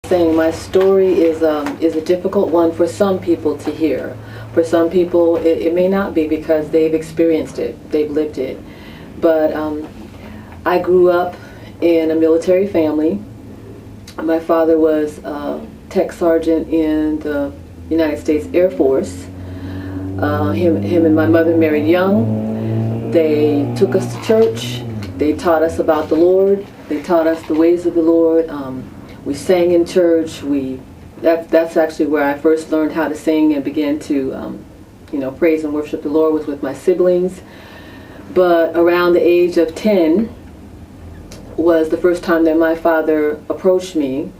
Saying my story is a difficult one for some people to hear. For some people, it may not be because they've experienced it, they've lived it. But I grew up in a military family. My father was a tech sergeant in the United States Air Force. Him and my mother married young. They took us to church. They taught us about the Lord. They taught us the ways of the Lord. We sang in church. That's actually where I first learned how to sing and began to, praise and worship the Lord, was with my siblings. But around the age of 10 was the first time that my father approached me.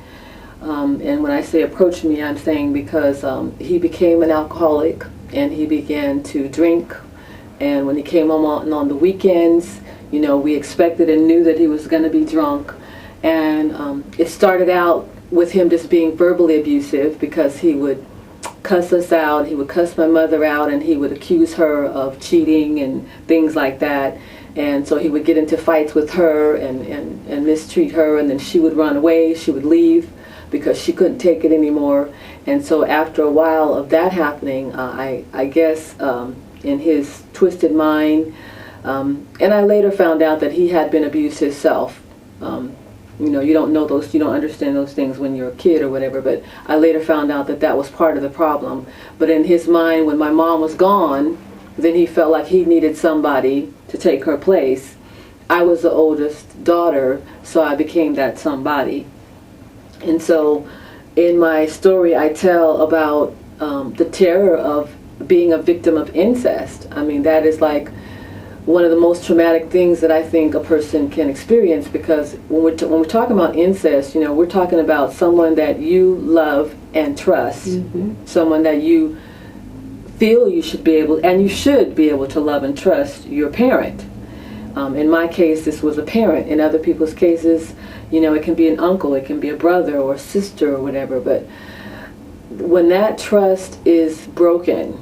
And when I say approached me, I'm saying because he became an alcoholic and he began to drink. And when he came home on the weekends, we expected and knew that he was going to be drunk. And it started out with him just being verbally abusive, because he would cuss us out, he would cuss my mother out, and he would accuse her of cheating and things like that. And so he would get into fights with her and mistreat her, and then she would run away, she would leave because she couldn't take it anymore. And so after a while of that happening, I guess in his twisted mind, and I later found out that he had been abused himself. You don't know those, you don't understand those things when you're a kid or whatever, but I later found out that that was part of the problem. But in his mind, when my mom was gone, then he felt like he needed somebody to take her place. I was the oldest daughter, so I became that somebody. And so in my story, I tell about the terror of being a victim of incest. I mean, that is like one of the most traumatic things that I think a person can experience, because when we're talking about incest, we're talking about someone that you love and trust, someone that you feel you should be able, and you should be able to love and trust your parent. In my case, this was a parent. In other people's cases, it can be an uncle, it can be a brother or a sister or whatever. But when that trust is broken,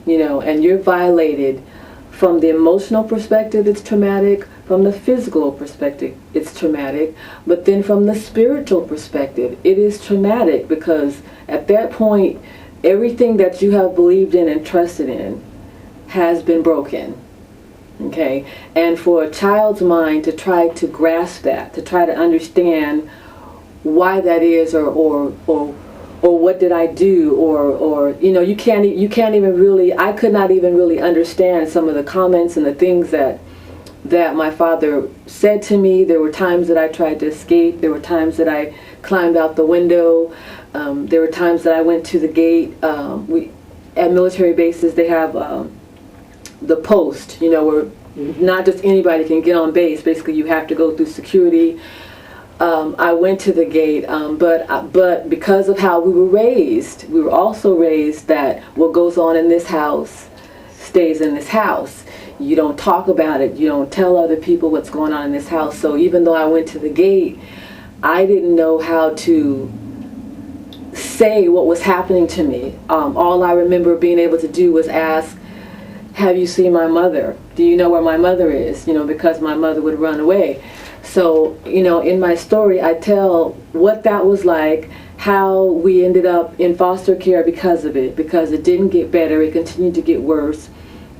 and you're violated, from the emotional perspective, it's traumatic. From the physical perspective, it's traumatic. But then from the spiritual perspective, it is traumatic, because at that point, everything that you have believed in and trusted in has been broken. Okay? And for a child's mind to try to grasp that, to try to understand why that is, or what did I do, or you can't even really, I could not even really understand some of the comments and the things that my father said to me. There were times that I tried to escape. There were times that I climbed out the window. There were times that I went to the gate. At military bases, they have the post, where not just anybody can get on base. Basically, you have to go through security. I went to the gate, but because of how we were also raised that what goes on in this house stays in this house. You don't talk about it. You don't tell other people what's going on in this house. So even though I went to the gate, I didn't know how to say what was happening to me. All I remember being able to do was ask, "Have you seen my mother? Do you know where my mother is?" Because my mother would run away. So, in my story, I tell what that was like, how we ended up in foster care because of it, because it didn't get better, it continued to get worse,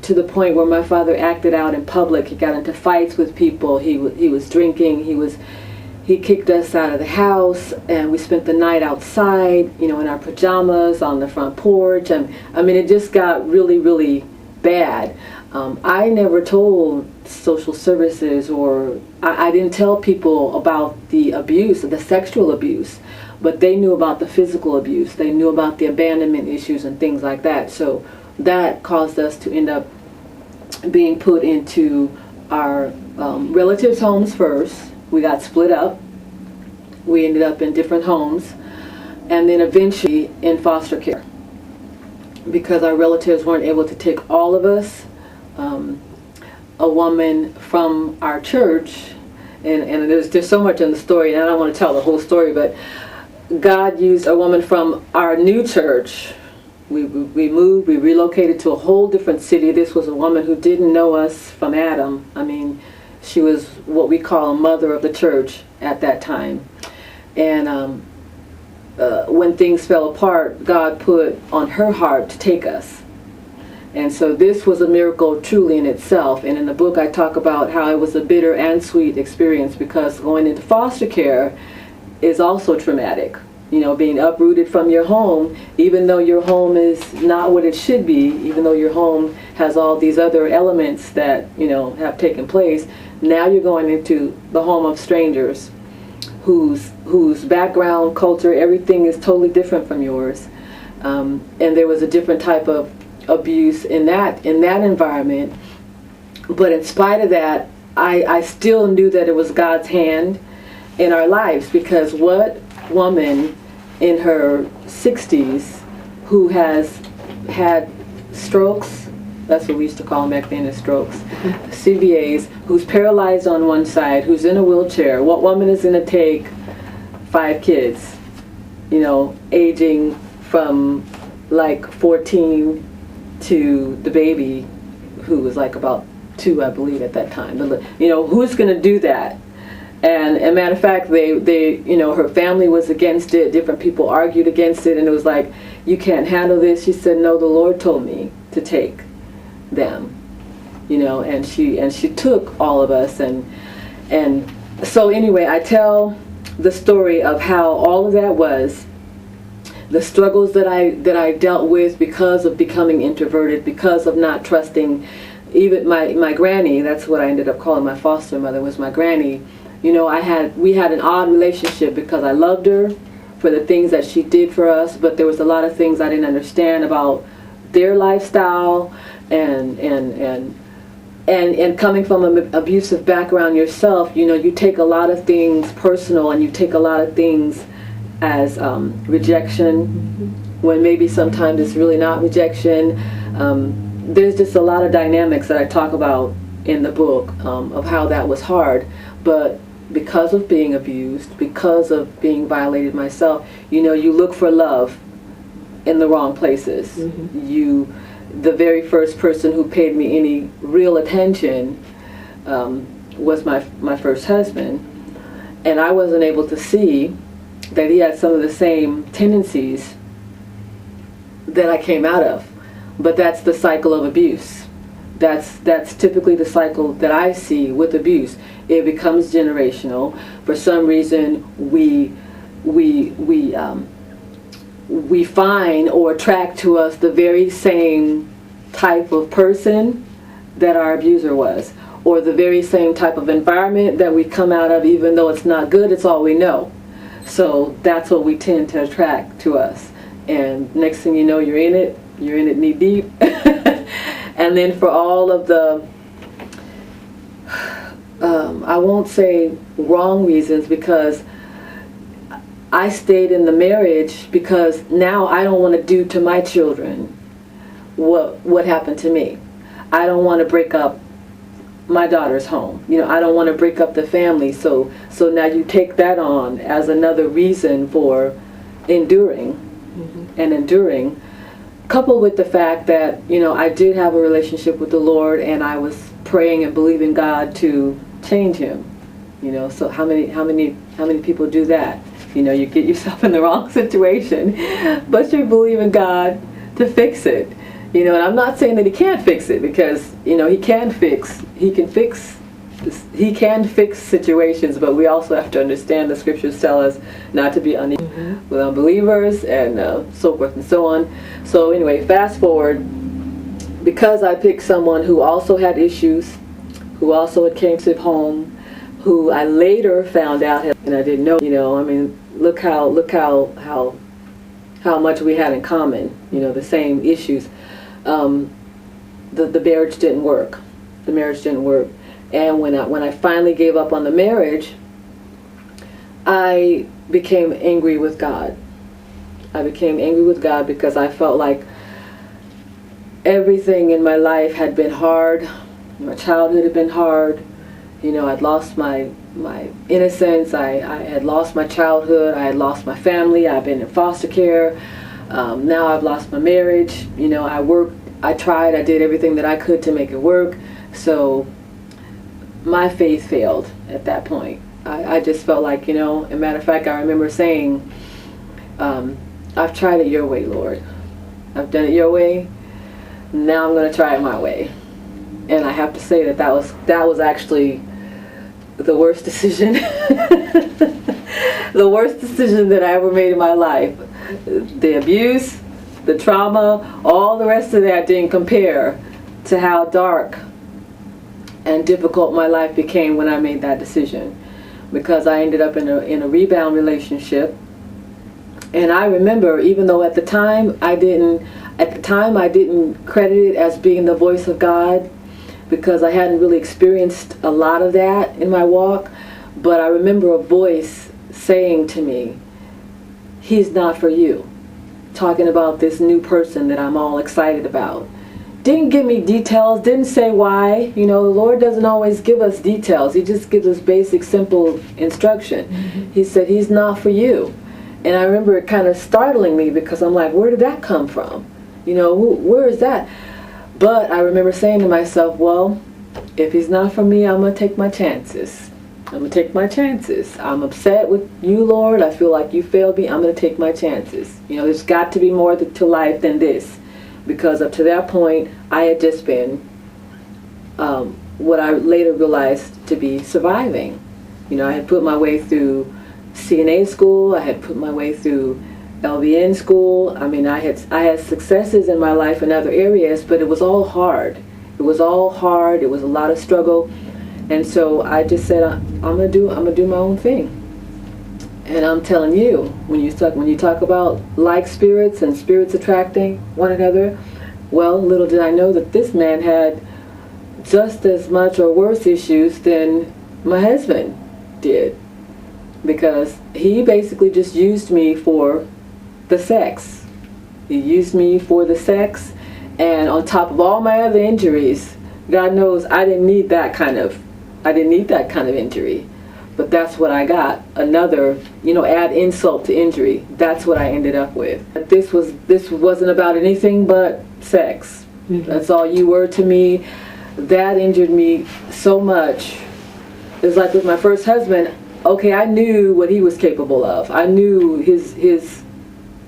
to the point where my father acted out in public. He got into fights with people, he was drinking, he kicked us out of the house, and we spent the night outside, in our pajamas on the front porch, and it just got really, really bad. I never told social services, or I didn't tell people about the abuse, the sexual abuse, but they knew about the physical abuse. They knew about the abandonment issues and things like that. So that caused us to end up being put into our relatives' homes first. We got split up. We ended up in different homes, and then eventually in foster care, because our relatives weren't able to take all of us. A woman from our church, and there's so much in the story, and I don't want to tell the whole story, but God used a woman from our new church. We moved, we relocated to a whole different city. This was a woman who didn't know us from Adam. She was what we call a mother of the church at that time. And when things fell apart, God put on her heart to take us. And so this was a miracle truly in itself. And in the book I talk about how it was a bitter and sweet experience, because going into foster care is also traumatic. You know, being uprooted from your home, even though your home is not what it should be, even though your home has all these other elements that, you know, have taken place, now you're going into the home of strangers whose background, culture, everything is totally different from yours. And there was a different type of abuse in that environment. But in spite of that, I still knew that it was God's hand in our lives, because what woman in her 60s who has had strokes, that's what we used to call them back then, is strokes, CVAs, who's paralyzed on one side, who's in a wheelchair, what woman is going to take 5 kids, you know, aging from like 14 to the baby who was like about 2, I believe, at that time. You know, who's going to do that? And a matter of fact, they, you know, her family was against it. Different people argued against it, and it was like, you can't handle this. She said, no, the Lord told me to take them, you know, and she took all of us, and so anyway, I tell the story of how all of that was, the struggles that I dealt with because of becoming introverted, because of not trusting. Even my granny, that's what I ended up calling my foster mother, was my granny. You know, we had an odd relationship because I loved her for the things that she did for us, but there was a lot of things I didn't understand about their lifestyle, and coming from an abusive background yourself, you know, you take a lot of things personal, and you take a lot of things as rejection, when maybe sometimes it's really not rejection. There's just a lot of dynamics that I talk about in the book of how that was hard. But because of being abused, because of being violated myself, you know, you look for love in the wrong places. The very first person who paid me any real attention was my first husband, and I wasn't able to see that he had some of the same tendencies that I came out of. But that's the cycle of abuse. That's typically the cycle that I see with abuse. It becomes generational. For some reason, we find or attract to us the very same type of person that our abuser was, or the very same type of environment that we come out of, even though it's not good, it's all we know. So that's what we tend to attract to us. And next thing you know, you're in it knee deep. And then for all of the, I won't say wrong reasons, because I stayed in the marriage because now I don't want to do to my children what happened to me. I don't want to break up my daughter's home. You know, I don't want to break up the family. So now you take that on as another reason for enduring and enduring, coupled with the fact that, you know, I did have a relationship with the Lord, and I was praying and believing God to change him. You know, so how many people do that? You know, you get yourself in the wrong situation, but you're believing God to fix it. You know, and I'm not saying that he can't fix it, because, you know, he can fix situations, but we also have to understand the scriptures tell us not to be unequal with unbelievers, and so forth and so on. So anyway, fast forward, because I picked someone who also had issues, who also had came to home, who I later found out, and I didn't know, you know, I mean, look how much we had in common, you know, the same issues. The marriage didn't work. The marriage didn't work. And when I finally gave up on the marriage, I became angry with God. I became angry with God because I felt like everything in my life had been hard. My childhood had been hard. You know, I'd lost my innocence. I had lost my childhood. I had lost my family. I've been in foster care. Now I've lost my marriage. You know, I tried, I did everything that I could to make it work. So my faith failed at that point. I just felt like, you know, as a matter of fact, I remember saying, I've tried it your way, Lord. I've done it your way. Now I'm going to try it my way. And I have to say that that was actually the worst decision. The worst decision that I ever made in my life. The abuse, the trauma, all the rest of that didn't compare to how dark and difficult my life became when I made that decision. Because I ended up in a rebound relationship. And I remember, even though at the time I didn't credit it as being the voice of God, because I hadn't really experienced a lot of that in my walk, but I remember a voice saying to me, "He's not for you," talking about this new person that I'm all excited about. Didn't give me details, didn't say why. You know, the Lord doesn't always give us details. He just gives us basic, simple instruction. Mm-hmm. He said, "He's not for you." And I remember it kind of startling me, because I'm like, where did that come from? You know, where is that? But I remember saying to myself, well, if he's not for me, I'm going to take my chances. I'm going to take my chances. I'm upset with you, Lord. I feel like you failed me. I'm going to take my chances. You know, there's got to be more to life than this. Because up to that point, I had just been what I later realized to be surviving. You know, I had put my way through CNA school. I had put my way through LVN school. I mean, I had successes in my life in other areas, but it was all hard. It was all hard. It was a lot of struggle, and so I just said, I'm gonna do my own thing. And I'm telling you, when you talk about like spirits and spirits attracting one another, well, little did I know that this man had just as much or worse issues than my husband did, because he basically just used me for the sex. He used me for the sex, and on top of all my other injuries, God knows I didn't need that kind of injury. But that's what I got. Another, add insult to injury. That's what I ended up with. This wasn't about anything but sex. Mm-hmm. That's all you were to me. That injured me so much. It was like with my first husband, okay, I knew what he was capable of. I knew his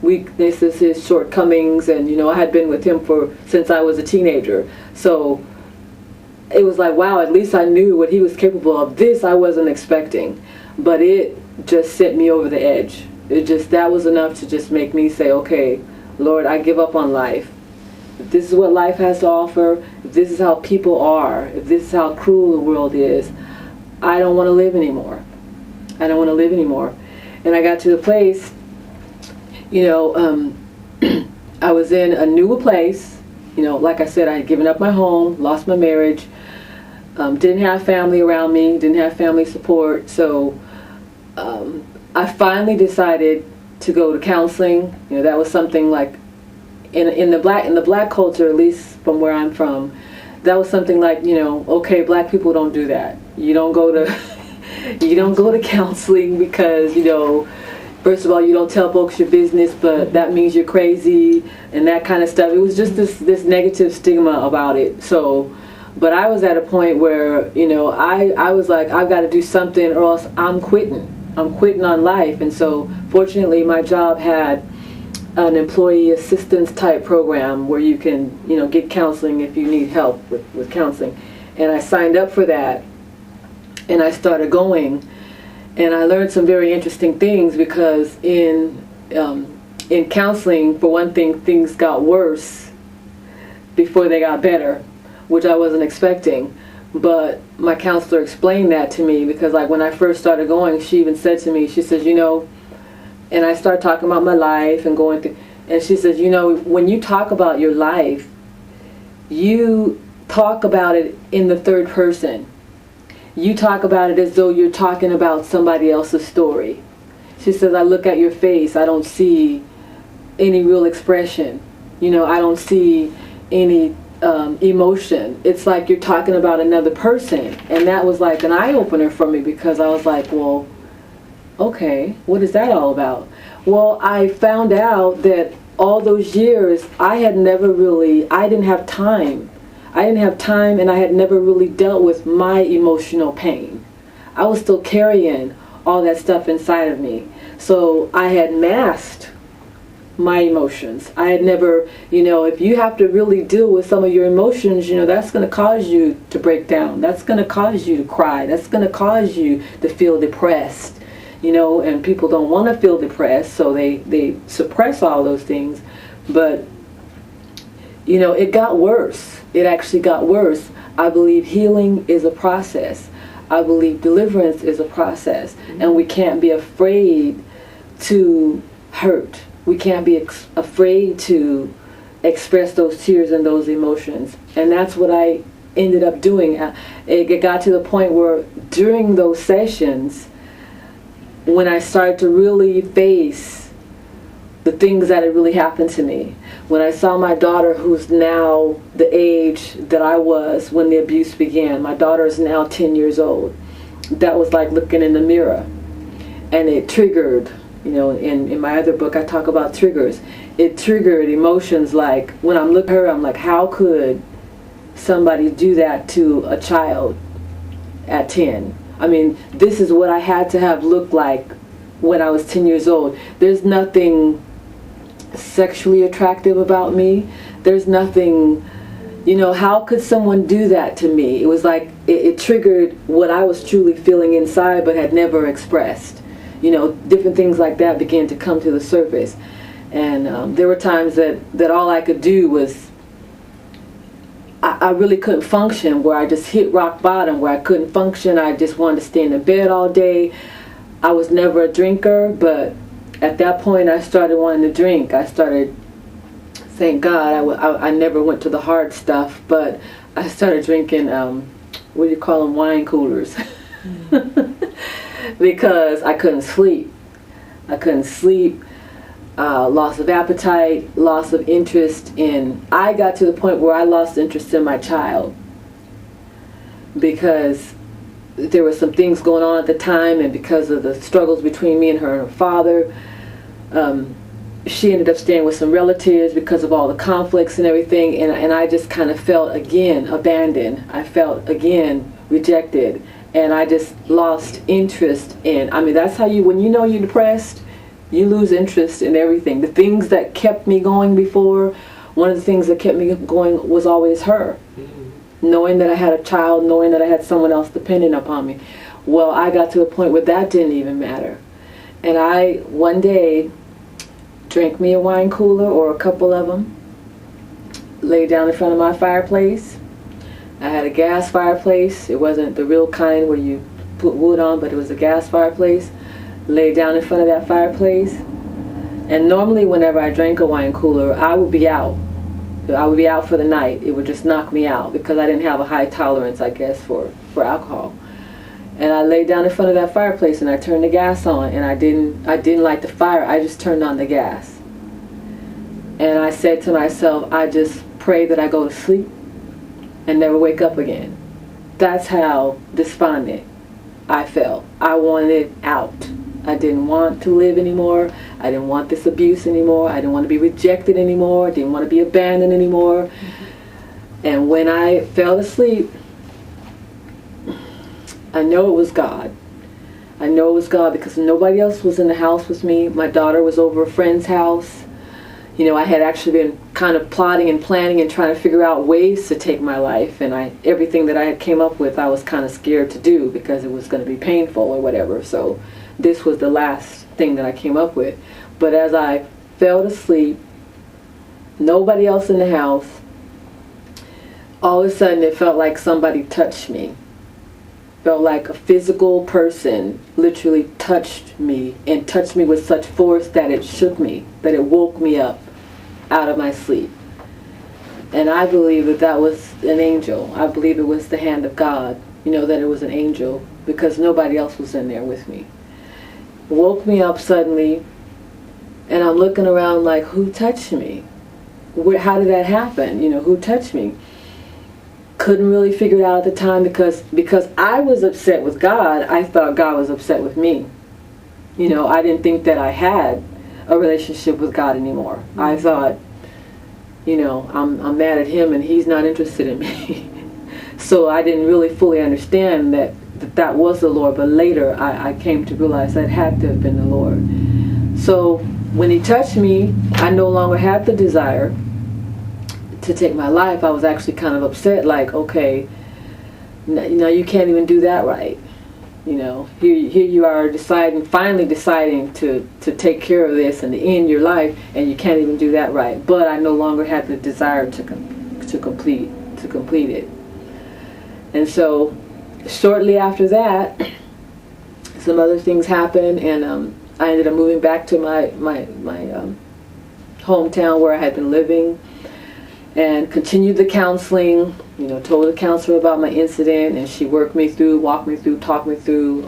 weaknesses, his shortcomings, and I had been with him since I was a teenager. So it was like, wow, at least I knew what he was capable of. This I wasn't expecting, but it just sent me over the edge. That was enough to just make me say, okay, Lord, I give up on life. If this is what life has to offer, if this is how people are, if this is how cruel the world is, I don't want to live anymore. I don't want to live anymore. And I got to the place, I was in a new place. Like I said, I had given up my home, lost my marriage, didn't have family around me, didn't have family support. So I finally decided to go to counseling. That was something like in the black culture, at least from where I'm from, that was something like, okay, black people don't do that. You don't go to counseling because, first of all, you don't tell folks your business, but that means you're crazy and that kind of stuff. It was just this negative stigma about it. So, but I was at a point where, I was like, I've got to do something or else I'm quitting. I'm quitting on life. And so, fortunately, my job had an employee assistance type program where you can, get counseling if you need help with counseling. And I signed up for that, and I started going. And I learned some very interesting things, because in counseling, for one thing, things got worse before they got better, which I wasn't expecting. But my counselor explained that to me, because like when I first started going, she even said to me, she says, and I started talking about my life and going through, and she says, when you talk about your life, you talk about it in the third person. You talk about it as though you're talking about somebody else's story. She says, I look at your face, I don't see any real expression. I don't see any emotion. It's like you're talking about another person. And that was like an eye-opener for me, because I was like, well, okay, what is that all about? Well, I found out that all those years I didn't have time. I didn't have time, and I had never really dealt with my emotional pain. I was still carrying all that stuff inside of me. So I had masked my emotions. I had never, if you have to really deal with some of your emotions, that's going to cause you to break down. That's going to cause you to cry. That's going to cause you to feel depressed, and people don't want to feel depressed, so they suppress all those things. But, it got worse. It actually got worse. I believe healing is a process. I believe deliverance is a process. And we can't be afraid to hurt. We can't be afraid to express those tears and those emotions. And that's what I ended up doing. It got to the point where during those sessions, when I started to really face the things that had really happened to me, when I saw my daughter, who's now the age that I was when the abuse began, my daughter is now 10 years old. That was like looking in the mirror. And it triggered, in my other book I talk about triggers. It triggered emotions like, when I'm looking at her, I'm like, how could somebody do that to a child at 10? I mean, this is what I had to have looked like when I was 10 years old. There's nothing sexually attractive about me. There's nothing, how could someone do that to me? It was like, it triggered what I was truly feeling inside but had never expressed. Different things like that began to come to the surface. And there were times that all I could do was, I really couldn't function, where I just hit rock bottom, where I couldn't function. I just wanted to stay in the bed all day. I was never a drinker, but at that point I started wanting to drink. I started, thank God, I never went to the hard stuff, but I started drinking, what do you call them, wine coolers. Because I couldn't sleep. Loss of appetite, loss of interest I got to the point where I lost interest in my child, because there were some things going on at the time, and because of the struggles between me and her father, she ended up staying with some relatives because of all the conflicts and everything, and I just kind of felt again abandoned. I felt again rejected, and I just lost interest in, that's how when you're depressed, you lose interest in everything. The things that kept me going before, one of the things that kept me going was always her. Mm-hmm. Knowing that I had a child, knowing that I had someone else dependent upon me. Well, I got to a point where that didn't even matter. And I, one day, drank me a wine cooler or a couple of them, lay down in front of my fireplace. I had a gas fireplace. It wasn't the real kind where you put wood on, but it was a gas fireplace. Lay down in front of that fireplace. And normally whenever I drank a wine cooler, I would be out. I would be out for the night. It would just knock me out because I didn't have a high tolerance, I guess, for alcohol. And I laid down in front of that fireplace and I turned the gas on, and I didn't light the fire. I just turned on the gas. And I said to myself, I just pray that I go to sleep and never wake up again. That's how despondent I felt. I wanted out. I didn't want to live anymore. I didn't want this abuse anymore. I didn't want to be rejected anymore. I didn't want to be abandoned anymore. Mm-hmm. And when I fell asleep, I know it was God. I know it was God because nobody else was in the house with me. My daughter was over a friend's house. I had actually been kind of plotting and planning and trying to figure out ways to take my life. And everything that I had came up with, I was kind of scared to do because it was going to be painful or whatever. So this was the last thing that I came up with. But as I fell to sleep, nobody else in the house, all of a sudden it felt like somebody touched me. Felt like a physical person literally touched me, and touched me with such force that it shook me, that it woke me up out of my sleep. And I believe that was an angel. I believe it was the hand of God, that it was an angel, because nobody else was in there with me. It woke me up suddenly, and I'm looking around like, who touched me? How did that happen? Who touched me? Couldn't really figure it out at the time because I was upset with God. I thought God was upset with me. I didn't think that I had a relationship with God anymore. Mm-hmm. I thought, I'm mad at him and he's not interested in me. So I didn't really fully understand that was the Lord. But later I came to realize that had to have been the Lord. So when he touched me, I no longer had the desire to take my life. I was actually kind of upset, like, okay, no, you can't even do that right. You know, here you are finally deciding to take care of this and to end your life, and you can't even do that right. But I no longer had the desire to complete it. And so, shortly after that, some other things happened, and I ended up moving back to my hometown where I had been living, and continued the counseling. You know, told the counselor about my incident, and she walked me through, talked me through.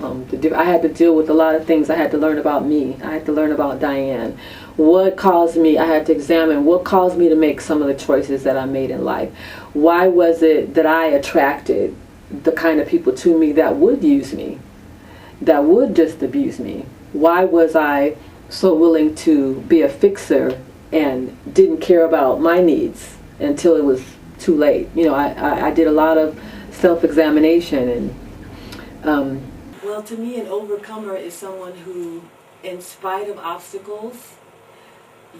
I had to deal with a lot of things. I had to learn about me. I had to learn about Diane. What caused me? I had to examine what caused me to make some of the choices that I made in life. Why was it that I attracted the kind of people to me that would use me, that would just abuse me? Why was I so willing to be a fixer and didn't care about my needs until it was too late? You know, I did a lot of self-examination. And well, to me, an overcomer is someone who, in spite of obstacles,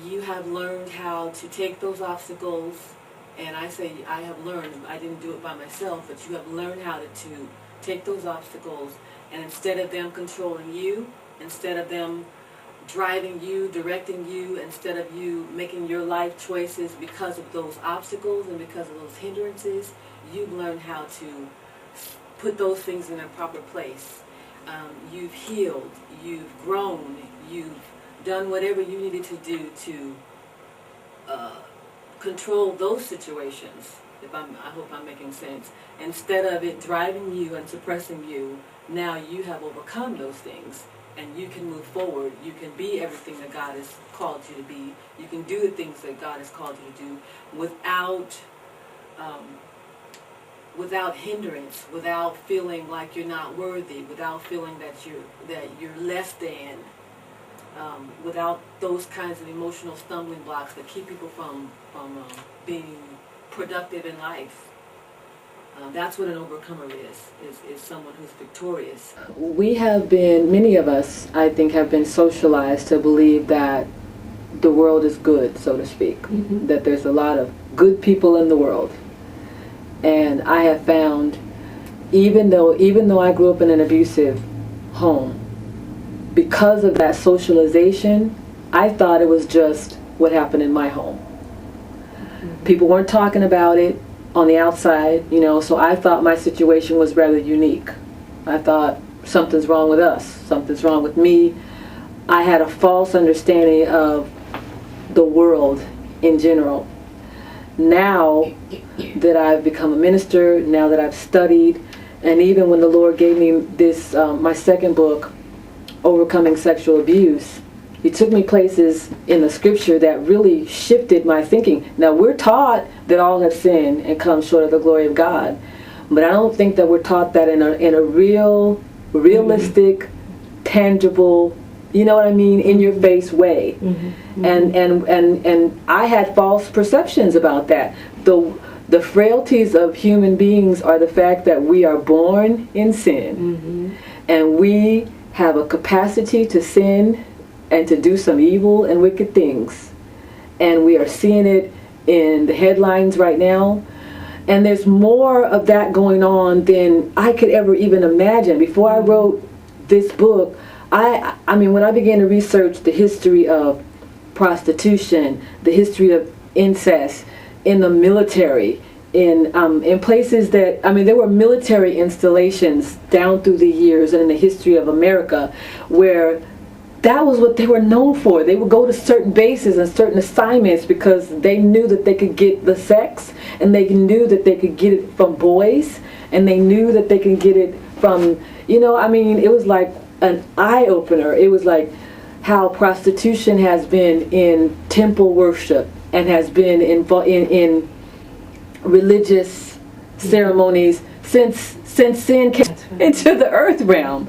you have learned how to take those obstacles. And I say I have learned, I didn't do it by myself, but you have learned how to take those obstacles, and instead of them controlling you, instead of them driving you, directing you, instead of you making your life choices because of those obstacles and because of those hindrances, you've learned how to put those things in their proper place. You've healed, you've grown, you've done whatever you needed to do to control those situations. I hope I'm making sense. Instead of it driving you and suppressing you, now you have overcome those things, and you can move forward. You can be everything that God has called you to be. You can do the things that God has called you to do without hindrance, without feeling like you're not worthy, without feeling that you're less than, without those kinds of emotional stumbling blocks that keep people from being productive in life. That's what an overcomer is someone who's victorious. We have been, many of us, I think, have been socialized to believe that the world is good, so to speak, that there's a lot of good people in the world. And I have found, even though I grew up in an abusive home, because of that socialization, I thought it was just what happened in my home. People weren't talking about it on the outside, you know, so I thought my situation was rather unique. I thought something's wrong with us, something's wrong with me. I had a false understanding of the world in general. Now that I've become a minister, now that I've studied, and even when the Lord gave me this, my second book, Overcoming Sexual Abuse, He took me places in the scripture that really shifted my thinking. Now, we're taught that all have sinned and come short of the glory of God, but I don't think that we're taught that in a realistic, tangible, you know what I mean, in your face way. And I had false perceptions about that. The frailties of human beings are the fact that we are born in sin, and we have a capacity to sin and to do some evil and wicked things. And we are seeing it in the headlines right now. And there's more of that going on than I could ever even imagine. Before I wrote this book, I mean, when I began to research the history of prostitution, the history of incest in the military, in places that, I mean, there were military installations down through the years and in the history of America where that was what they were known for. They would go to certain bases and certain assignments because they knew that they could get the sex, and they knew that they could get it from boys, and they knew that they could get it from, you know, I mean, it was like an eye-opener. It was like how prostitution has been in temple worship and has been in religious ceremonies since sin came into the earth realm.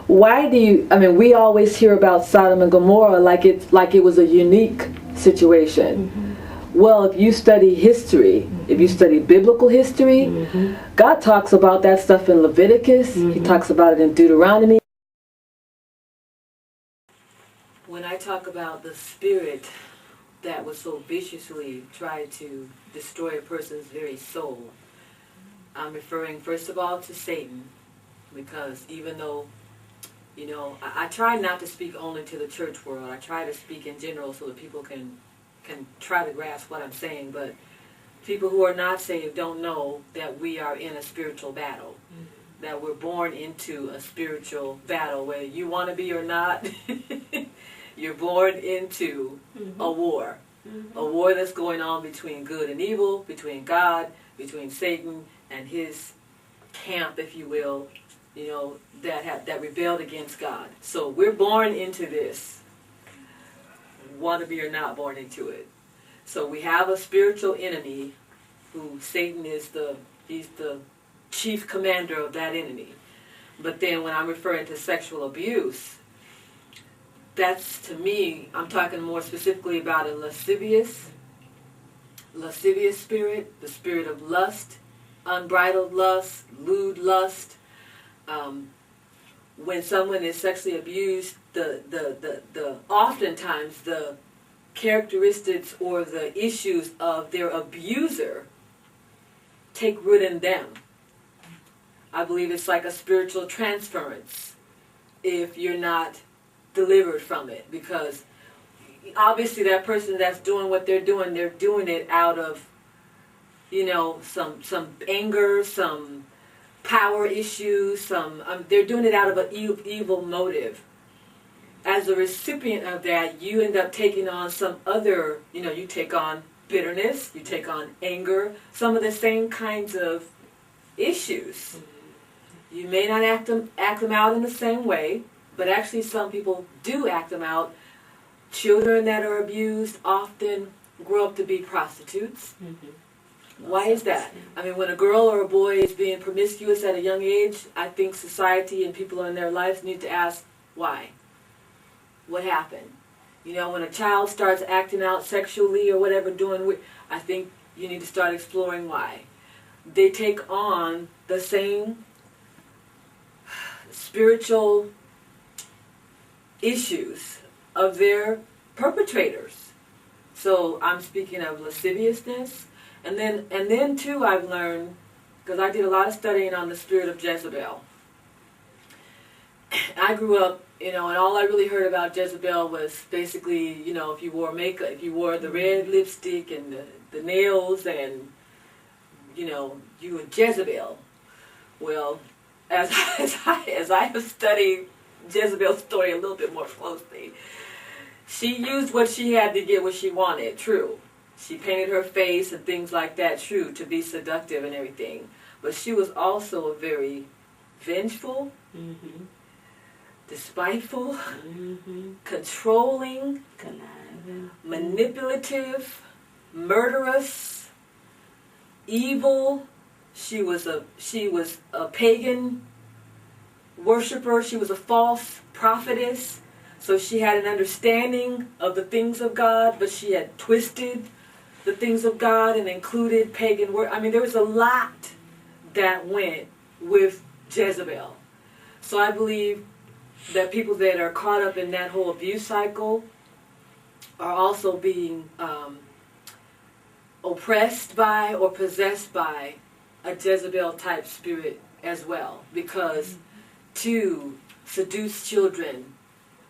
Why do you, I mean, we always hear about Sodom and Gomorrah like it was a unique situation. Well, if you study history, if you study biblical history, God talks about that stuff in Leviticus. He talks about it in Deuteronomy. When I talk talk about the spirit that would so viciously try to destroy a person's very soul, I'm referring first of all to Satan, because even though, I try not to speak only to the church world. I try to speak in general so that people can try to grasp what I'm saying, but people who are not saved don't know that we are in a spiritual battle, that we're born into a spiritual battle, whether you want to be or not. You're born into a war, a war that's going on between good and evil, between God, between Satan and his camp, if you will, that rebelled against God. So we're born into this, want to be or not born into it. So we have a spiritual enemy who Satan is he's the chief commander of that enemy. But then when I'm referring to sexual abuse, that's, to me, I'm talking more specifically about a lascivious spirit, the spirit of lust, unbridled lust, lewd lust. When someone is sexually abused, oftentimes the characteristics or the issues of their abuser take root in them. I believe it's like a spiritual transference if you're not delivered from it, because obviously that person that's doing what they're doing it out of, some anger, some power issues, they're doing it out of an evil motive. As a recipient of that, you end up taking on some other, you take on bitterness, you take on anger, some of the same kinds of issues. You may not act them out in the same way, but actually some people do act them out. Children that are abused often grow up to be prostitutes. Why is that? I mean, when a girl or a boy is being promiscuous at a young age, I think society and people in their lives need to ask, why? What happened? When a child starts acting out sexually or whatever, I think you need to start exploring why. They take on the same spiritual issues of their perpetrators. So I'm speaking of lasciviousness. And then too, I've learned, because I did a lot of studying on the spirit of Jezebel. I grew up, and all I really heard about Jezebel was basically, if you wore makeup, if you wore the red lipstick and the nails, and, you were Jezebel. Well, as I have studied Jezebel's story a little bit more closely, she used what she had to get what she wanted, true. She painted her face and things like that, true, to be seductive and everything. But she was also very vengeful, despiteful, controlling, manipulative, murderous, evil. She was a pagan worshiper. She was a false prophetess. So she had an understanding of the things of God, but she had twisted the things of God and included pagan worship. I mean, there was a lot that went with Jezebel. So I believe that people that are caught up in that whole abuse cycle are also being oppressed by or possessed by a Jezebel type spirit as well, because to seduce children,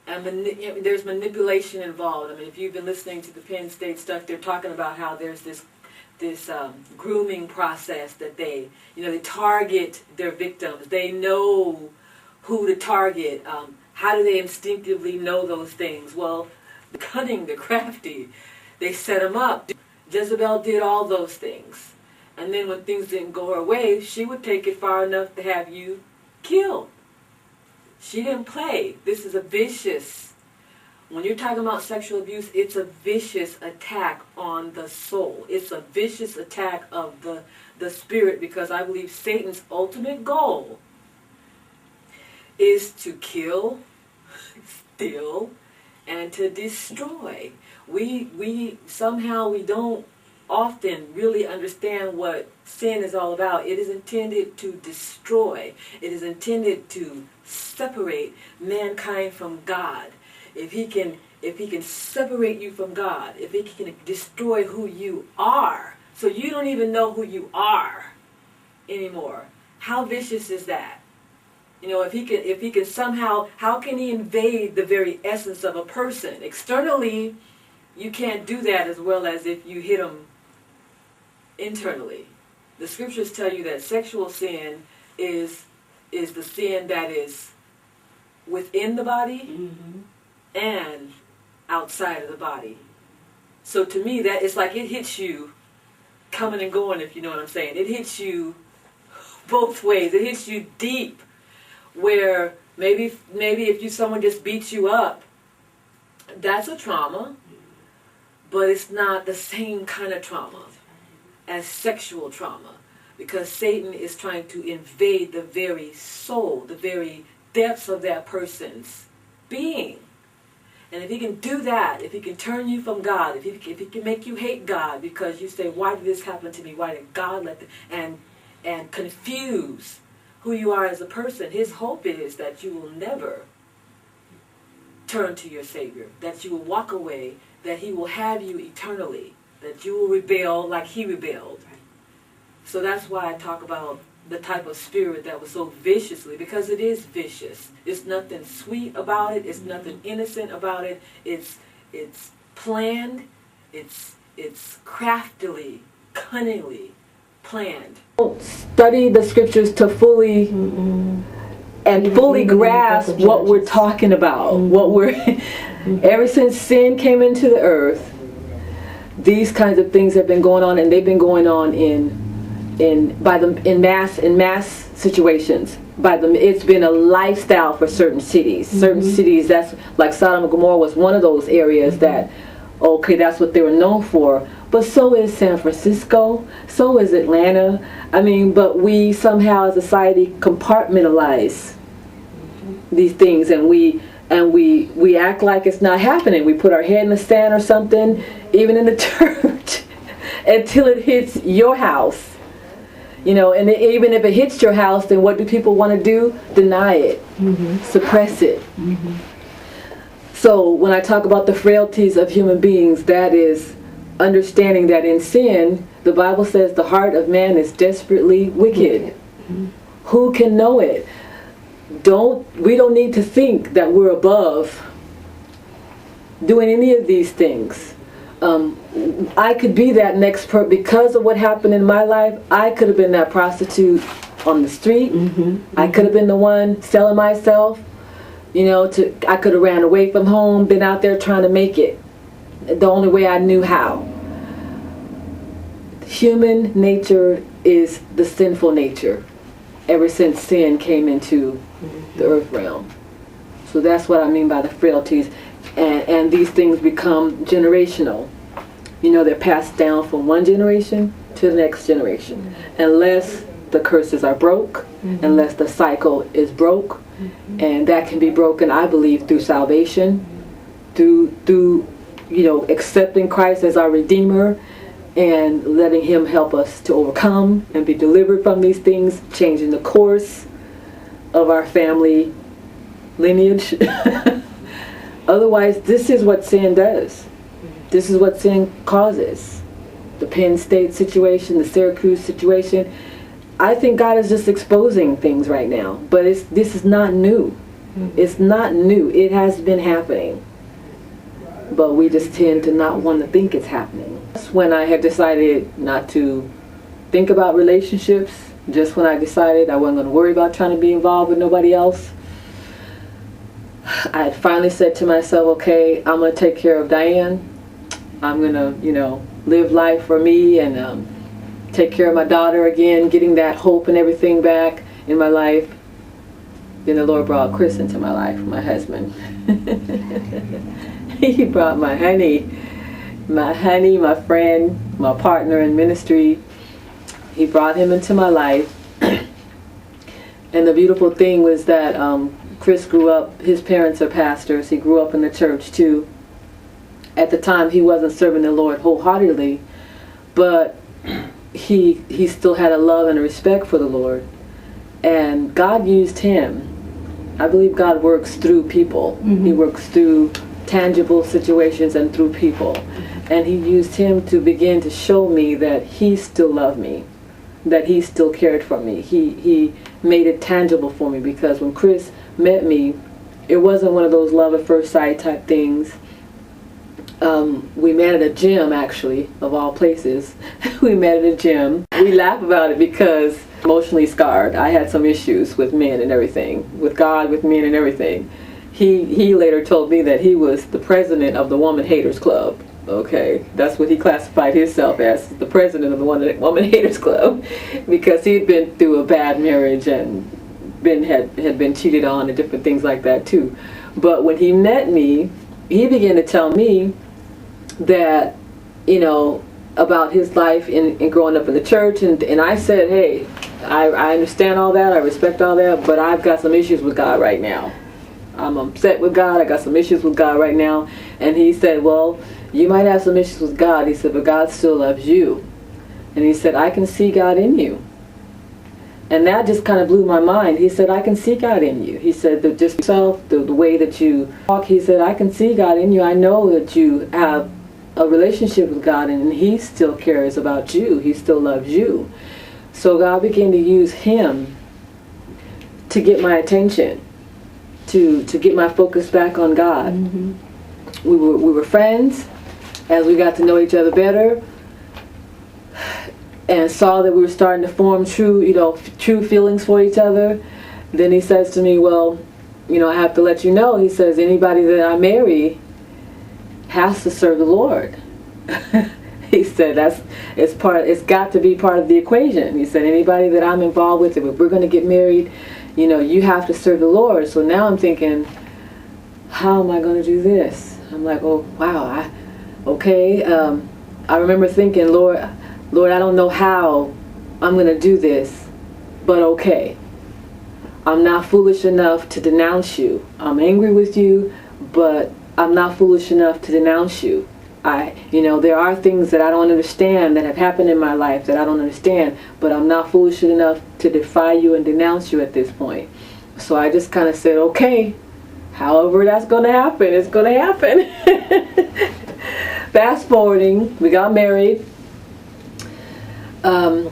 and there's manipulation involved. I mean, if you've been listening to the Penn State stuff, they're talking about how there's this grooming process that they target their victims. They know who to target. How do they instinctively know those things? Well, the cunning, the crafty, they set them up. Jezebel did all those things. And then when things didn't go her way, she would take it far enough to have you killed. She didn't play. This is a vicious, when you're talking about sexual abuse, it's a vicious attack on the soul. It's a vicious attack of the spirit, because I believe Satan's ultimate goal is to kill, steal, and to destroy. We somehow we don't often really understand what sin is all about. It is intended to destroy. It is intended to separate mankind from God. If if he can separate you from God, if he can destroy who you are, so you don't even know who you are anymore, how vicious is that? You know, if he can somehow, how can he invade the very essence of a person? Externally, you can't do that as well as if you hit him internally. The scriptures tell you that sexual sin is the sin that is within the body and outside of the body. So to me, that it's like it hits you coming and going, if you know what I'm saying. It hits you both ways. It hits you deep, where maybe if someone just beats you up, that's a trauma, but it's not the same kind of trauma as sexual trauma, because Satan is trying to invade the very soul, the very depths of that person's being. And if he can do that, if he can turn you from God, if he can make you hate God because you say, why did this happen to me? Why did God let this? And confuse who you are as a person, his hope is that you will never turn to your Savior, that you will walk away, that he will have you eternally, that you will rebel like he rebelled. So that's why I talk about the type of spirit that was so viciously, because it is vicious. There's nothing sweet about it. It's nothing innocent about it. It's planned. It's craftily, cunningly planned. Study the scriptures to fully and fully grasp what we're talking about. What we're ever since sin came into the earth, these kinds of things have been going on, and they've been going on in mass situations. It's been a lifestyle for certain cities. Certain cities, that's like Sodom and Gomorrah was one of those areas that, okay, that's what they were known for. But so is San Francisco, so is Atlanta. I mean, but we somehow as a society compartmentalize these things, and we act like it's not happening. We put our head in the sand or something, even in the church, until it hits your house. You know, and even if it hits your house, then what do people want to do? Deny it, suppress it. So when I talk about the frailties of human beings, that is understanding that in sin, the Bible says the heart of man is desperately wicked. Who can know it? We don't need to think that we're above doing any of these things. I could be that next because of what happened in my life. I could have been that prostitute on the street. I could have been the one selling myself. You know, I could have ran away from home, been out there trying to make it the only way I knew how. Human nature is the sinful nature ever since sin came into the earth realm. So that's what I mean by the frailties. And these things become generational. You know, they're passed down from one generation to the next generation. Unless the curses are broke, unless the cycle is broke. And that can be broken, I believe, through salvation, through you know, accepting Christ as our Redeemer and letting him help us to overcome and be delivered from these things, changing the course of our family lineage. Otherwise, this is what sin does. This is what sin causes. The Penn State situation, the Syracuse situation. I think God is just exposing things right now. But this is not new. It's not new. It has been happening. But we just tend to not want to think it's happening. That's when I had decided not to think about relationships. Just when I decided I wasn't going to worry about trying to be involved with nobody else. I had finally said to myself, okay, I'm going to take care of Diane. I'm going to, you know, live life for me and take care of my daughter again, getting that hope and everything back in my life. Then the Lord brought Chris into my life, my husband. He brought my honey, my friend, my partner in ministry. He brought him into my life. And the beautiful thing was that Chris grew up, his parents are pastors, he grew up in the church too. At the time he wasn't serving the Lord wholeheartedly, but he still had a love and a respect for the Lord. And God used him. I believe God works through people. He works through tangible situations and through people. And he used him to begin to show me that he still loved me, that he still cared for me. He made it tangible for me, because when Chris met me, it wasn't one of those love at first sight type things. We met at a gym, actually, of all places. We met at a gym. We laugh about it because emotionally scarred. I had some issues with men and everything, with God, with men and everything. He later told me that he was the president of the Woman Haters Club. Okay, that's what he classified himself as, the president of the Woman Haters Club, because he'd been through a bad marriage and had been cheated on and different things like that too. But when he met me, he began to tell me that, you know, about his life in growing up in the church, and I said, hey, I understand all that, I respect all that, but I've got some issues with God right now. I'm upset with God, I got some issues with God right now. And he said, well, you might have some issues with God, he said, but God still loves you. And he said, I can see God in you. And that just kind of blew my mind. He said, I can see God in you. He said, that just yourself, the way that you talk, he said, I can see God in you. I know that you have a relationship with God, and he still cares about you. He still loves you. So God began to use him to get my attention, to get my focus back on God. Mm-hmm. We were friends. As we got to know each other better, and saw that we were starting to form true feelings for each other, then he says to me, well, you know, I have to let you know, he says, anybody that I marry has to serve the Lord. He said, it's got to be part of the equation. He said, anybody that I'm involved with, if we're going to get married, you know, you have to serve the Lord. So now I'm thinking, how am I going to do this? I'm like, oh, wow, okay. I remember thinking, Lord, I don't know how I'm going to do this, but okay. I'm not foolish enough to denounce you. I'm angry with you, but I'm not foolish enough to denounce you. There are things that I don't understand that have happened in my life that I don't understand, but I'm not foolish enough to defy you and denounce you at this point. So I just kind of said, okay, however that's going to happen, it's going to happen. Fast forwarding, we got married. I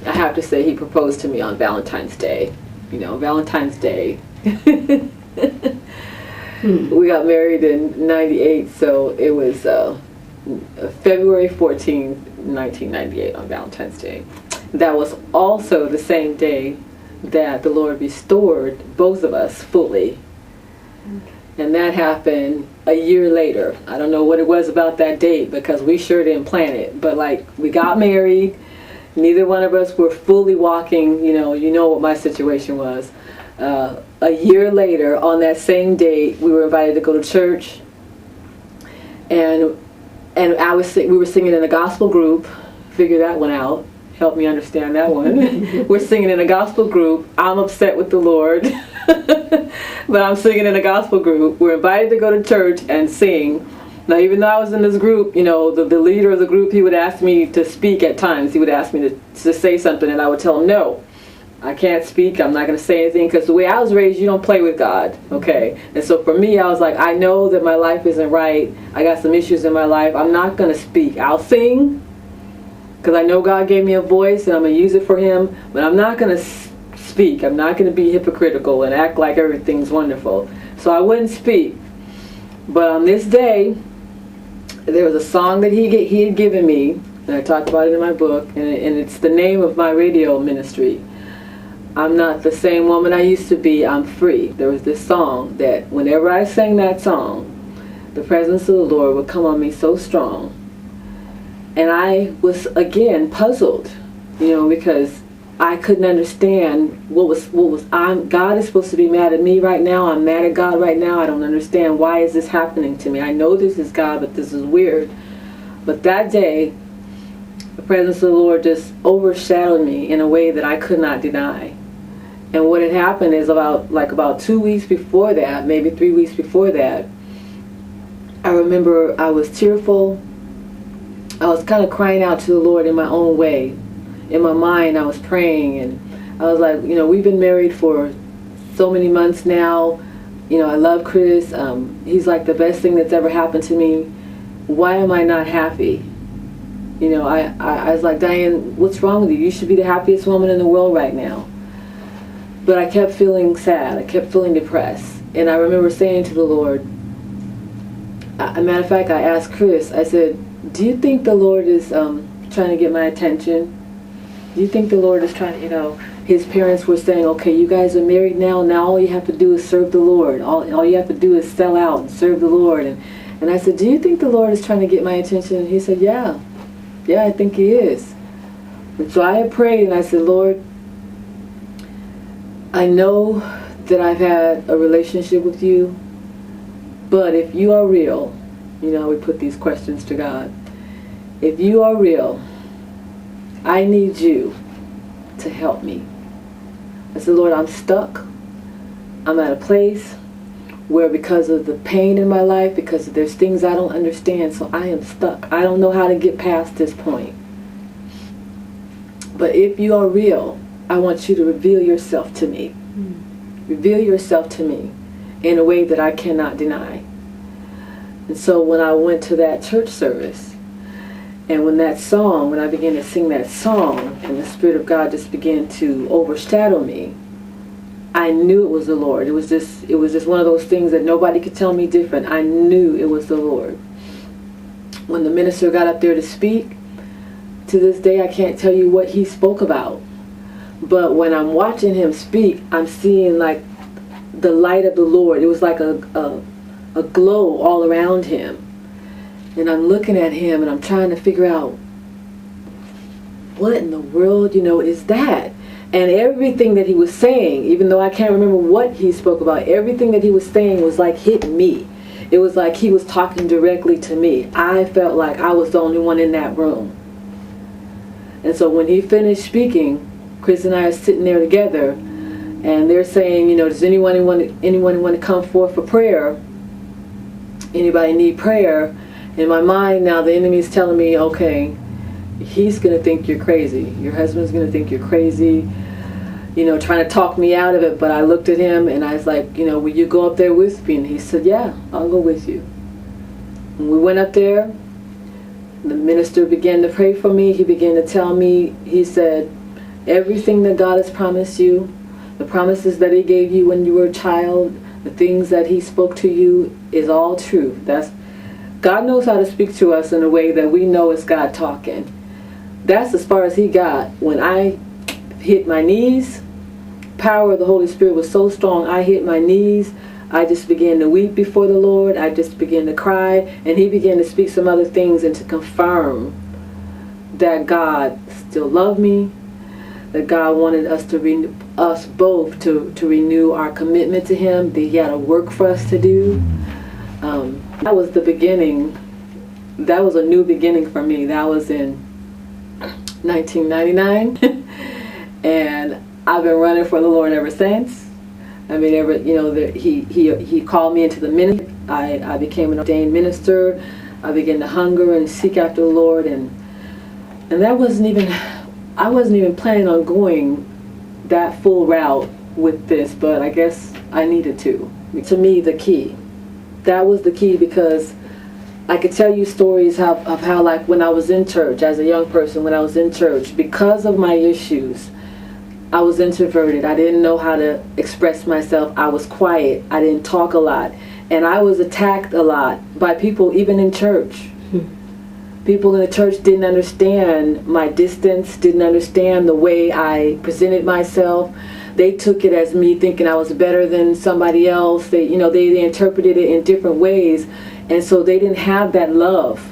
have to say he proposed to me on Valentine's Day. You know, Valentine's Day. We got married in 98, so it was February 14th, 1998 on Valentine's Day. That was also the same day that the Lord restored both of us fully. And that happened a year later. I don't know what it was about that date, because we sure didn't plan it. But like, we got married. Neither one of us were fully walking. You know what my situation was. A year later, on that same date, we were invited to go to church. And we were singing in a gospel group. Figure that one out. Help me understand that one. We're singing in a gospel group. I'm upset with the Lord. But I'm singing in a gospel group. We're invited to go to church and sing. Now, even though I was in this group, you know, the leader of the group, he would ask me to speak at times. He would ask me to say something, and I would tell him, no, I can't speak. I'm not going to say anything, because the way I was raised, you don't play with God, okay? And so for me, I was like, I know that my life isn't right. I got some issues in my life. I'm not going to speak. I'll sing, because I know God gave me a voice, and I'm going to use it for him, but I'm not going to speak. I'm not going to be hypocritical and act like everything's wonderful. So I wouldn't speak. But on this day, there was a song that he had given me, and I talked about it in my book, and it's the name of my radio ministry. I'm not the same woman I used to be, I'm free. There was this song that whenever I sang that song, the presence of the Lord would come on me so strong. And I was, again, puzzled, because I couldn't understand God is supposed to be mad at me right now. I'm mad at God right now. I don't understand. Why is this happening to me? I know this is God, but this is weird. But that day, the presence of the Lord just overshadowed me in a way that I could not deny. And what had happened is about 2 weeks before that, maybe 3 weeks before that, I remember I was tearful. I was kind of crying out to the Lord in my own way. In my mind, I was praying, and I was like, we've been married for so many months now. I love Chris. He's like the best thing that's ever happened to me. Why am I not happy? I was like, Diane, what's wrong with you? You should be the happiest woman in the world right now. But I kept feeling sad. I kept feeling depressed. And I remember saying to the Lord, a matter of fact, I asked Chris, I said, do you think the Lord is trying to get my attention? Do you think the Lord is trying to, his parents were saying, okay, you guys are married now. Now all you have to do is serve the Lord. All you have to do is sell out and serve the Lord. And I said, do you think the Lord is trying to get my attention? And he said, yeah, I think he is. And so I had prayed and I said, Lord, I know that I've had a relationship with you, but if you are real, we put these questions to God. If you are real, I need you to help me. I said, Lord, I'm stuck. I'm at a place where because of the pain in my life, because there's things I don't understand, so I am stuck. I don't know how to get past this point. But if you are real, I want you to reveal yourself to me. Reveal yourself to me in a way that I cannot deny. And so when I went to that church service, and when I began to sing that song, and the Spirit of God just began to overshadow me, I knew it was the Lord. It was just one of those things that nobody could tell me different. I knew it was the Lord. When the minister got up there to speak, to this day I can't tell you what he spoke about. But when I'm watching him speak, I'm seeing like the light of the Lord. It was like a glow all around him. And I'm looking at him and I'm trying to figure out, what in the world, is that? And everything that he was saying, even though I can't remember what he spoke about, everything that he was saying was like hitting me. It was like he was talking directly to me. I felt like I was the only one in that room. And so when he finished speaking, Chris and I are sitting there together, and they're saying, does anyone want to come forth for prayer? Anybody need prayer? In my mind now, the enemy's telling me, okay, he's going to think you're crazy. Your husband's going to think you're crazy, trying to talk me out of it. But I looked at him and I was like, will you go up there with me? And he said, yeah, I'll go with you. And we went up there. The minister began to pray for me. He began to tell me, he said, everything that God has promised you, the promises that he gave you when you were a child, the things that he spoke to you is all true. God knows how to speak to us in a way that we know it's God talking. That's as far as he got. When I hit my knees, power of the Holy Spirit was so strong, I hit my knees. I just began to weep before the Lord. I just began to cry. And he began to speak some other things and to confirm that God still loved me, that God wanted us both to renew our commitment to him, that he had a work for us to do. That was the beginning. That was a new beginning for me. That was in 1999. And I've been running for the Lord ever since. I mean, he called me into the ministry. I became an ordained minister. I began to hunger and seek after the Lord, and that wasn't even, I wasn't even planning on going that full route with this, but I guess I needed to. To me, the key. That was the key, because I could tell you stories of how, like, when I was in church, as a young person, when I was in church, because of my issues, I was introverted. I didn't know how to express myself. I was quiet. I didn't talk a lot. And I was attacked a lot by people, even in church. People in the church didn't understand my distance, didn't understand the way I presented myself. They took it as me thinking I was better than somebody else. They interpreted it in different ways. And so they didn't have that love.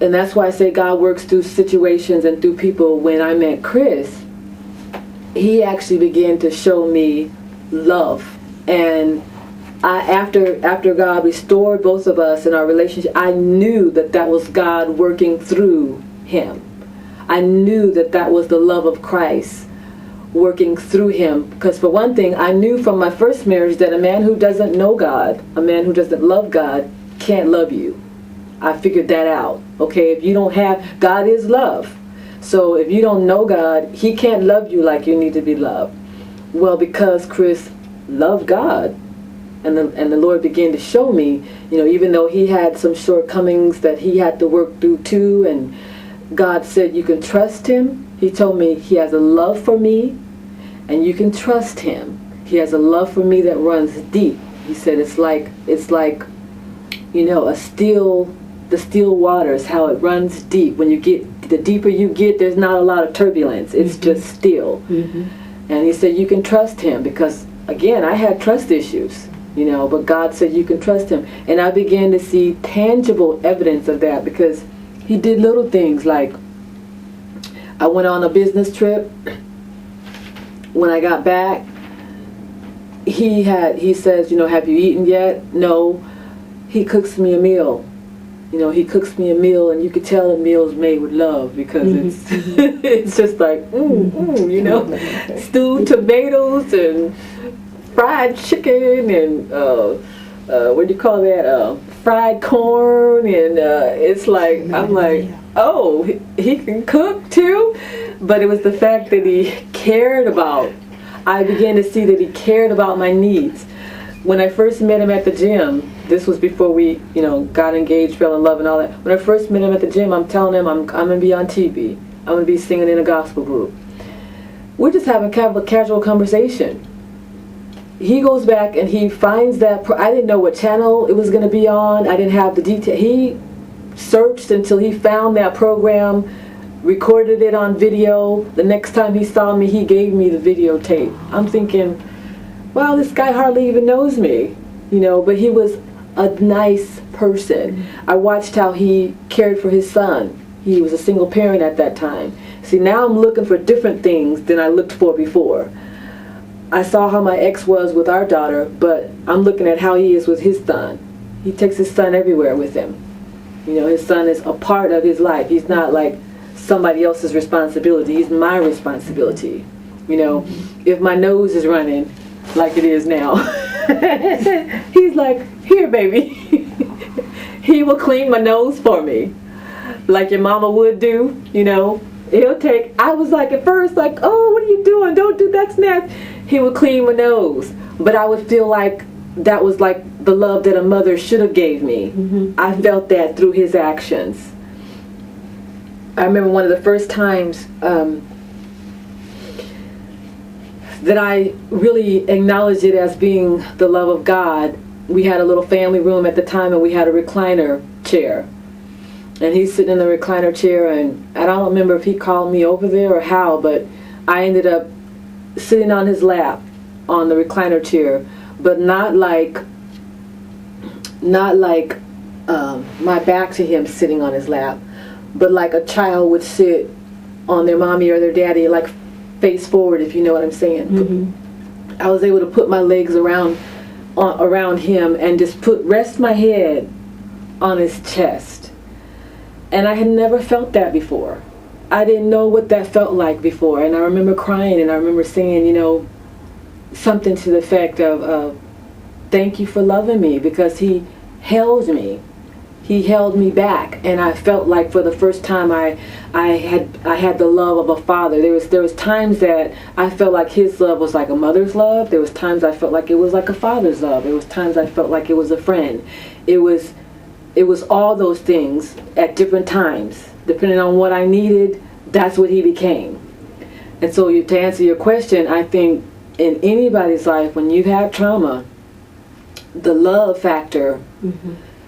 And that's why I say God works through situations and through people. When I met Chris, he actually began to show me love. And after God restored both of us in our relationship, I knew that was God working through him. I knew that was the love of Christ working through him. Because for one thing, I knew from my first marriage that a man who doesn't know God, a man who doesn't love God, can't love you. I figured that out. Okay, if you don't have, God is love. So if you don't know God, he can't love you like you need to be loved. Well, because Chris loved God, and the Lord began to show me, even though he had some shortcomings that he had to work through too, and God said you can trust him. He told me he has a love for me, and you can trust him. He has a love for me that runs deep. He said it's like the still waters, how it runs deep. When you get, the deeper you get, there's not a lot of turbulence. It's just still. And he said you can trust him, because again, I had trust issues, but God said you can trust him. And I began to see tangible evidence of that, because he did little things like, I went on a business trip. When I got back, he says, have you eaten yet? No. He cooks me a meal. He cooks me a meal, and you could tell the meal's made with love, because it's it's just like stewed tomatoes and fried chicken and what do you call that? Fried corn, and it's like I'm like, oh, he can cook too. But it was the fact that he cared about. I began to see that he cared about my needs. When I first met him at the gym, this was before we, got engaged, fell in love and all that. When I first met him at the gym, I'm telling him I'm going to be on TV. I'm going to be singing in a gospel group. We're just having a casual conversation. He goes back and he finds that, I didn't know what channel it was going to be on. I didn't have the detail. He searched until he found that program, recorded it on video. The next time he saw me, he gave me the videotape. I'm thinking, wow, this guy hardly even knows me, but he was a nice person. I watched how he cared for his son. He was a single parent at that time. See, now I'm looking for different things than I looked for before. I saw how my ex was with our daughter, but I'm looking at how he is with his son. He takes his son everywhere with him. His son is a part of his life. He's not like somebody else's responsibility. He's my responsibility. If my nose is running like it is now, he's like, here, baby. He will clean my nose for me, like your mama would do. He'll take. I was like at first, like, oh, what are you doing? Don't do that, snap. He would clean my nose, but I would feel like that was like the love that a mother should have gave me. I felt that through his actions. I remember one of the first times that I really acknowledged it as being the love of God. We had a little family room at the time, and we had a recliner chair. And he's sitting in the recliner chair, and I don't remember if he called me over there or how, but I ended up sitting on his lap on the recliner chair, but not like my back to him sitting on his lap, but like a child would sit on their mommy or their daddy, like face forward, if you know what I'm saying. I was able to put my legs around him and just rest my head on his chest. And I had never felt that before. I didn't know what that felt like before. And I remember crying, and I remember saying, something to the effect of thank you for loving me, because he held me. He held me back, and I felt like for the first time I had the love of a father. There was times that I felt like his love was like a mother's love. There was times I felt like it was like a father's love. There was times I felt like it was a friend. It was all those things at different times. Depending on what I needed, that's what he became. And so to answer your question, I think in anybody's life, when you've had trauma, the love factor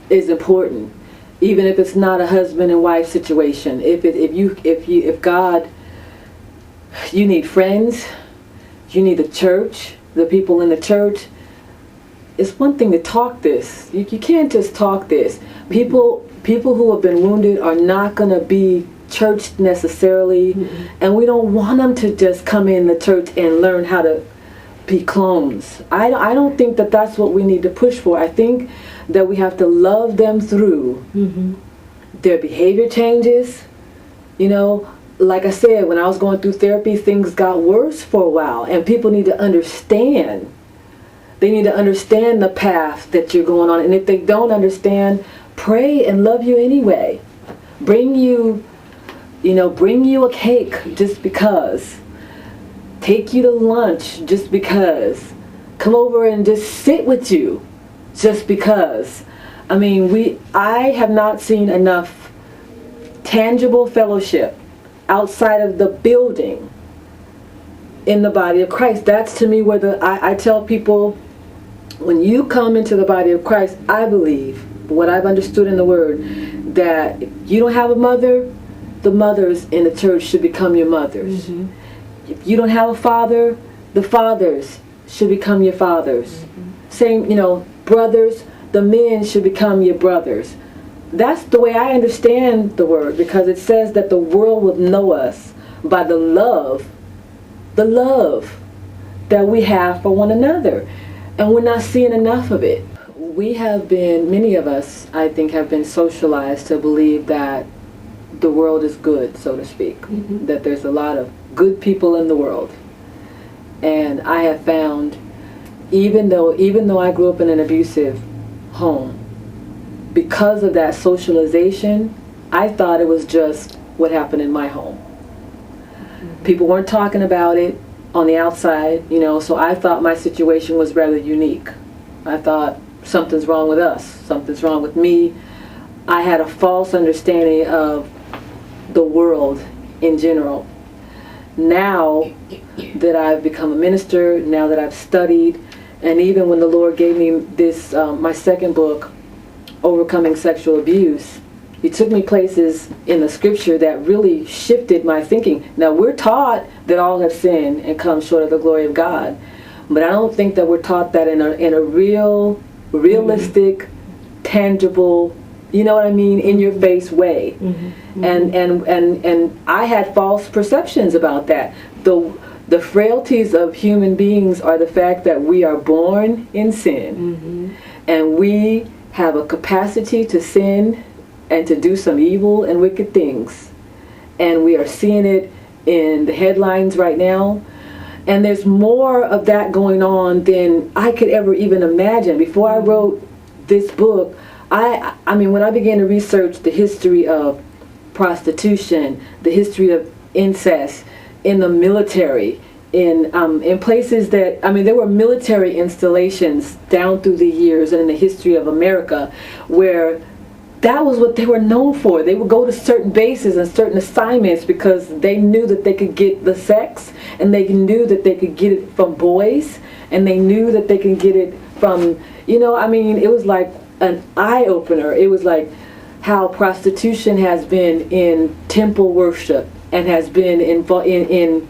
is important, even if it's not a husband and wife situation. If God, you need friends, you need the church, the people in the church. It's one thing to talk this. You can't just talk this. People who have been wounded are not going to be churched necessarily, and we don't want them to just come in the church and learn how to be clones. I don't think that that's what we need to push for. I think that we have to love them through their behavior changes. Like I said, when I was going through therapy, things got worse for a while, and people need to understand. They need to understand the path that you're going on, and if they don't understand, pray and love you anyway. Bring you a cake just because. take you to lunch just because, come over and just sit with you just because. I mean, I have not seen enough tangible fellowship outside of the building in the body of Christ. That's to me where I tell people, when you come into the body of Christ, I believe, what I've understood in the Word, that you don't have a mother, the mothers in the church should become your mothers. Mm-hmm. If you don't have a father, the fathers should become your fathers. Mm-hmm. Same, brothers, the men should become your brothers. That's the way I understand the Word, because it says that the world will know us by the love that we have for one another. And we're not seeing enough of it. Many of us, I think, have been socialized to believe that the world is good, so to speak. Mm-hmm. That there's a lot of good people in the world. And I have found, even though I grew up in an abusive home, because of that socialization, I thought it was just what happened in my home. Mm-hmm. People weren't talking about it on the outside, so I thought my situation was rather unique. I thought, something's wrong with us, something's wrong with me. I had a false understanding of the world in general. Now that I've become a minister, now that I've studied, and even when the Lord gave me this, my second book, Overcoming Sexual Abuse, He took me places in the scripture that really shifted my thinking. Now, we're taught that all have sinned and come short of the glory of God, but I don't think that we're taught that in a realistic, mm-hmm. tangible, you know what I mean, in your face way. Mm-hmm. Mm-hmm. And I had false perceptions about that. The frailties of human beings are the fact that we are born in sin, mm-hmm. and we have a capacity to sin and to do some evil and wicked things. And we are seeing it in the headlines right now. And there's more of that going on than I could ever even imagine. Before I wrote this book, I mean, when I began to research the history of prostitution, the history of incest in the military, in places that, I mean, there were military installations down through the years and in the history of America where that was what they were known for. They would go to certain bases and certain assignments because they knew that they could get the sex, and they knew that they could get it from boys, and they knew that they could get it from, I mean, it was like an eye-opener. It was like how prostitution has been in temple worship and has been in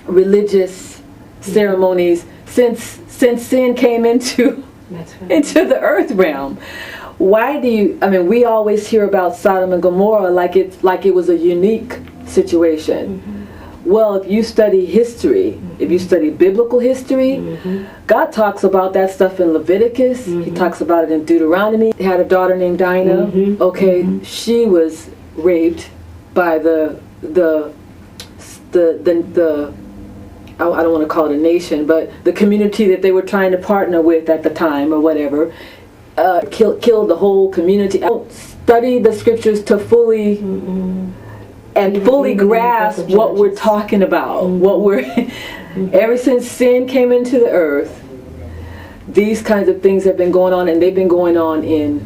religious ceremonies since sin came into the earth realm. Why do you, I mean, we always hear about Sodom and Gomorrah like it was a unique situation. Mm-hmm. Well, if you study history, mm-hmm. if you study biblical history, mm-hmm. God talks about that stuff in Leviticus. Mm-hmm. He talks about it in Deuteronomy. He had a daughter named Dinah. Mm-hmm. Okay, mm-hmm. She was raped by the I don't want to call it a nation, but the community that they were trying to partner with at the time or whatever. Killed the whole community. I don't study the scriptures to fully fully grasp what we're talking about. Mm-hmm. What we're ever since sin came into the earth, these kinds of things have been going on, and they've been going on in